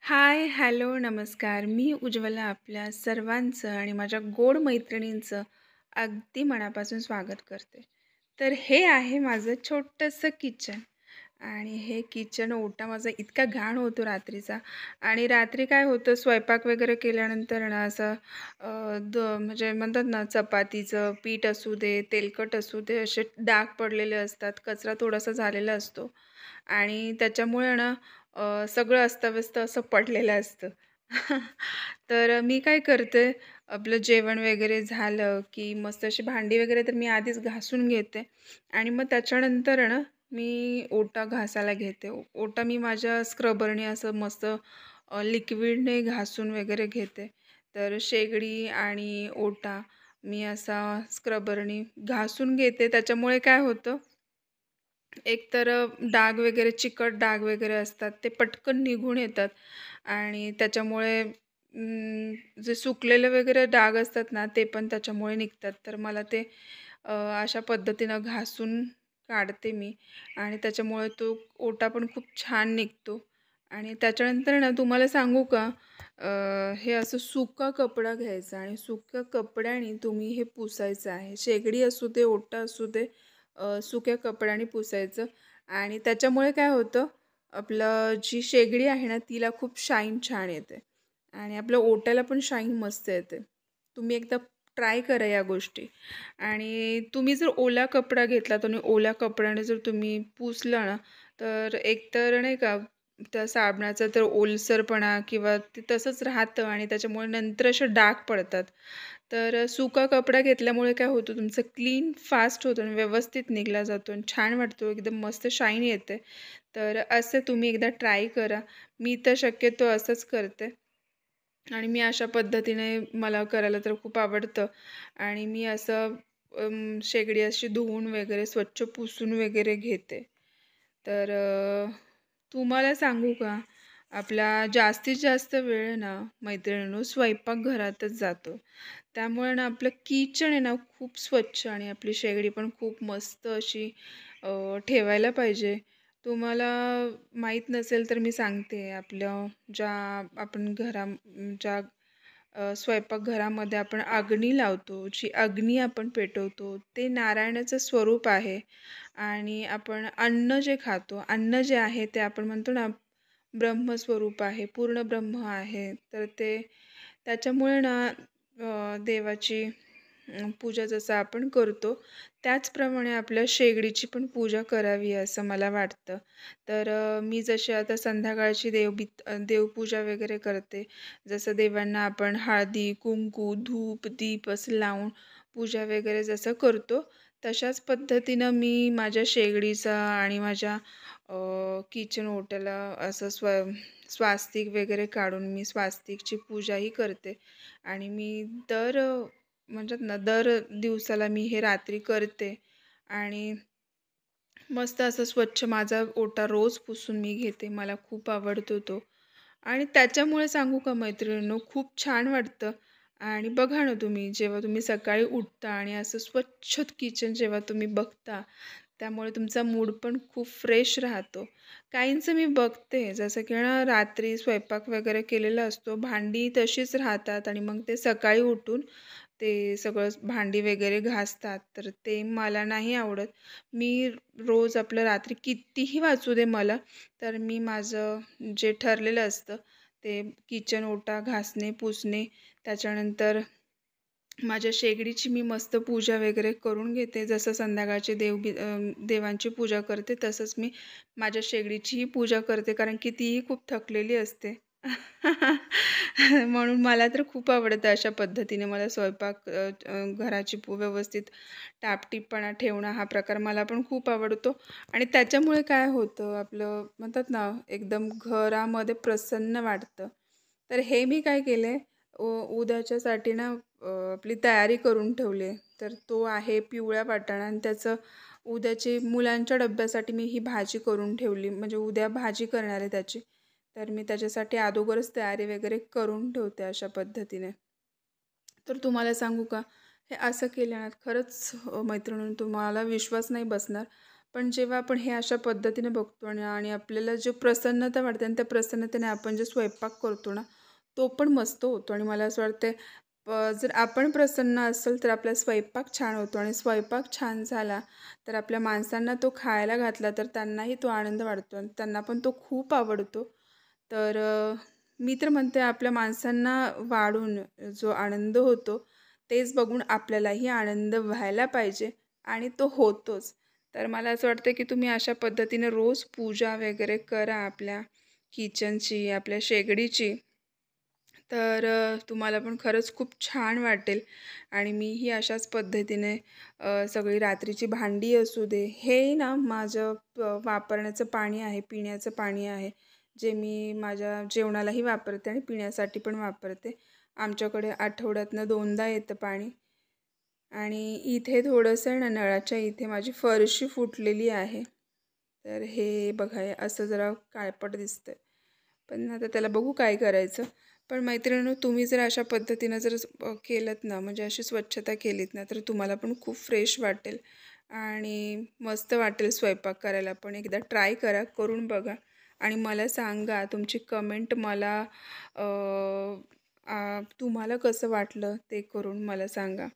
हाय, hello, नमस्कार. मी उज्ज्वला आपल्या सर्वांचं आणि माझ्या गोड मैत्रिणींचं अगदी मनापासून स्वागत करते. तर हे आहे माझं छोटंसं किचन आणि हे किचन ओटा माझा इतका घाण होतो रात्रीचा आणि रात्री काय होतं स्वयंपाक वगैरे केल्यानंतर ना असं म्हणजे म्हणतात ना चपातीचं पीठ असू दे, तेलकट असू दे, असे डाग पडलेले असतात, कचरा थोडासा झालेला असतो आणि त्याच्यामुळे ना सगळं अस्ताव्यस्त असं पडलेलं असतं. तर मी काय करते, आपलं जेवण वगैरे झालं, की मस्त अशी भांडी वगैरे तर मी आधीच घासून घेते आणि मग त्याच्यानंतर आहे ना, मी ओटा घासायला घेते. ओटा मी माझ्या स्क्रबरने असं मस्त लिक्विडने घासून वगैरे घेते. तर शेगडी आणि ओटा मी असा स्क्रबरनी घासून घेते. त्याच्यामुळे काय होतं एकतर डाग वगैरे चिकट डाग वगैरे असतात ते पटकन निघून येतात आणि त्याच्यामुळे जे सुकलेले वगैरे डाग असतात ना ते पण त्याच्यामुळे निघतात. तर मला ते अशा पद्धतीनं घासून काढते मी आणि त्याच्यामुळे तो ओटा पण खूप छान निघतो आणि त्याच्यानंतर ना तुम्हाला सांगू का हे असं सुका कपडा घ्यायचा आणि सुक्या कपड्याने तुम्ही हे पुसायचं आहे. शेगडी असू दे, ओटा असू दे सुक्या कपड्याने पुसायचं आणि त्याच्यामुळे काय होतं, आपलं जी शेगडी आहे ना, तिला खूप शाईन छान येते आणि आपल्या ओट्याला पण शाईन मस्त येते. तुम्ही एकदा ट्राय करा या गोष्टी आणि तुम्ही जर ओला कपडा घेतला आणि ओल्या कपड्याने जर तुम्ही पुसलं ना, तर एकतर नाही का, त्या साबणाचा तर ओलसरपणा किंवा ते तसंच राहतं आणि त्याच्यामुळे नंतर असे डाग पडतात. तर सुका कपडा घेतल्यामुळे काय होतं तुमचं क्लीन फास्ट होतं आणि व्यवस्थित निघला जातो आणि छान वाटतो एकदम मस्त शाईन येते. तर असं तुम्ही एकदा ट्राय करा. मी तर शक्यतो असंच करते आणि मी अशा पद्धतीने मला करायला तर खूप आवडतं आणि मी असं शेगडी अशी धुवून वगैरे स्वच्छ पुसून वगैरे घेते. तर तुम्हाला सांगू का, आपला जास्तीत जास्त वेळ ना मैत्रिणींनो स्वयंपाकघरातच जातो. त्यामुळे ना आपलं किचन आहे ना खूप स्वच्छ आणि आपली शेगडी पण खूप मस्त अशी ठेवायला पाहिजे. तुम्हाला माहीत नसेल तर मी सांगते आपलं ज्या आपण ज्या स्वयंपाकघरामध्ये आपण अग्नी लावतो, जी अग्नी आपण पेटवतो, ते नारायणाचं स्वरूप आहे आणि आपण अन्न जे खातो, अन्न जे आहे ते आपण म्हणतो ना ब्रह्मस्वरूप आहे, पूर्ण ब्रह्म आहे. तर ते त्याच्यामुळे ना देवाची पूजा जसं आपण करतो, त्याचप्रमाणे आपल्या शेगडीची पण पूजा करावी असं मला वाटतं. तर मी जशी आता संध्याकाळची देवपूजा वगैरे करते. जसं देवांना आपण हळदी, कुंकू, धूप, दीप असं लावून पूजा वगैरे जसं करतो, तशाच पद्धतीनं मी माझ्या शेगडीचा आणि माझ्या किचन ओट्याला असं स्वास्तिक वगैरे काढून मी स्वास्तिकची पूजाही करते आणि मी म्हणतात ना दर दिवसाला मी हे रात्री करते आणि मस्त असं स्वच्छ माझा ओटा रोज पुसून मी घेते. मला खूप आवडतो तो आणि त्याच्यामुळे सांगू का मैत्रिणींनो, खूप छान वाटतं आणि बघा ना तुम्ही, जेव्हा तुम्ही सकाळी उठता आणि असं स्वच्छ किचन जेव्हा तुम्ही बघता, त्यामुळे तुमचा मूड पण खूप फ्रेश राहतो. काहींचं मी बघते, जसं की ना रात्री स्वयंपाक वगैरे केलेला असतो, भांडी तशीच राहतात आणि मग ते सकाळी उठून ते सगळं भांडी वगैरे घासतात, तर ते मला नाही आवडत. मी रोज आपलं रात्री कितीही वाजू दे मला, तर मी माझं जे ठरलेलं असतं, ते किचन ओटा घासणे, पुसणे, त्याच्यानंतर माझ्या शेगडीची मी मस्त पूजा वगैरे करून घेते. जसं संध्याकाळची देवांची पूजा करते, तसंच मी माझ्या शेगडीचीही पूजा करते, कारण की तीही खूप थकलेली असते. म्हणून मला तर खूप आवडतं अशा पद्धतीने मला स्वयंपाक घराची व्यवस्थित टापटीपणा ठेवणं हा प्रकार मला पण खूप आवडतो आणि त्याच्यामुळे काय होतं आपलं म्हणतात ना एकदम घरामध्ये प्रसन्न वाटतं. तर हे मी काय केले उद्याच्यासाठी ना आपली तयारी करून ठेवली आहे. तर तो आहे पिवळ्या वाटाणा आणि त्याचं उद्याची मुलांच्या डब्यासाठी मी ही भाजी करून ठेवली. म्हणजे उद्या भाजी करणार आहे त्याची. तर मी त्याच्यासाठी अगोदरच तयारी वगैरे करून ठेवते अशा पद्धतीने. तर तुम्हाला सांगू का, हे असं केल्यानं खरंच मैत्रिणींनो तुम्हाला विश्वास नाही बसणार. पण जेव्हा आपण हे अशा पद्धतीने बघतो आणि आणि आपल्याला जो प्रसन्नता वाटते आणि त्या प्रसन्नतेने आपण जे स्वयंपाक करतो ना, तो पण मस्त होतो आणि मला असं वाटतं जर आपण प्रसन्न असेल तर आपला स्वयंपाक छान होतो आणि स्वयंपाक छान झाला तर आपल्या माणसांना तो खायला घातला तर त्यांनाही तो आनंद वाटतो आणि त्यांना पण तो खूप आवडतो. तर मी तर म्हणते आपल्या माणसांना वाढून जो आनंद होतो तेच बघून आपल्यालाही आनंद व्हायला पाहिजे आणि तो होतोच. तर मला असं वाटतं की तुम्ही अशा पद्धतीने रोज पूजा वगैरे करा आपल्या किचनची, आपल्या शेगडीची. तर तुम्हाला पण खरंच खूप छान वाटेल आणि मीही अशाच पद्धतीने सगळी रात्रीची भांडी असू दे, हे ना माझं वापरण्याचं पाणी आहे, पिण्याचं पाणी आहे, जे मी माझ्या जेवणालाही वापरते आणि पिण्यासाठी पण वापरते. आमच्याकडे आठवड्यातनं 2दा येतं पाणी आणि इथे थोडंसं आहे ना नळाच्या इथे माझी फरशी फुटलेली आहे. तर हे बघा हे असं जरा काळपट दिसतंय. पण आता त्याला बघू काय करायचं. पण मैत्रिणींनो तुम्ही जर अशा पद्धतीनं जर केलंत ना म्हणजे अशी स्वच्छता केलीत ना तर तुम्हाला पण खूप फ्रेश वाटेल आणि मस्त वाटेल स्वयंपाक करायला पण. एकदा ट्राय करा, करून बघा आणि मला सांगा तुमची कमेंट मला तुम्हाला कसं वाटलं ते करून मला सांगा.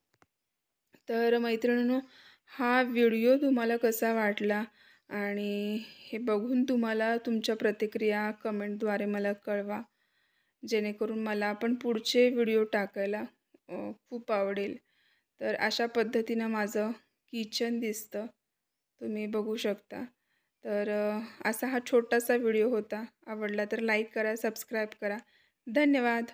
तर मैत्रिणींनो हा व्हिडिओ तुम्हाला कसा वाटला आणि हे बघून तुम्हाला तुमच्या प्रतिक्रिया कमेंटद्वारे मला कळवा. जेणेकरून मला पण पुढचे व्हिडिओ टाकायला खूप आवडेल. तर अशा पद्धतीनं माझं किचन दिसतं. तुम्ही बघू शकता. तर असा हा छोटासा व्हिडिओ होता. आवडला तर लाईक करा, सबस्क्राईब करा. धन्यवाद.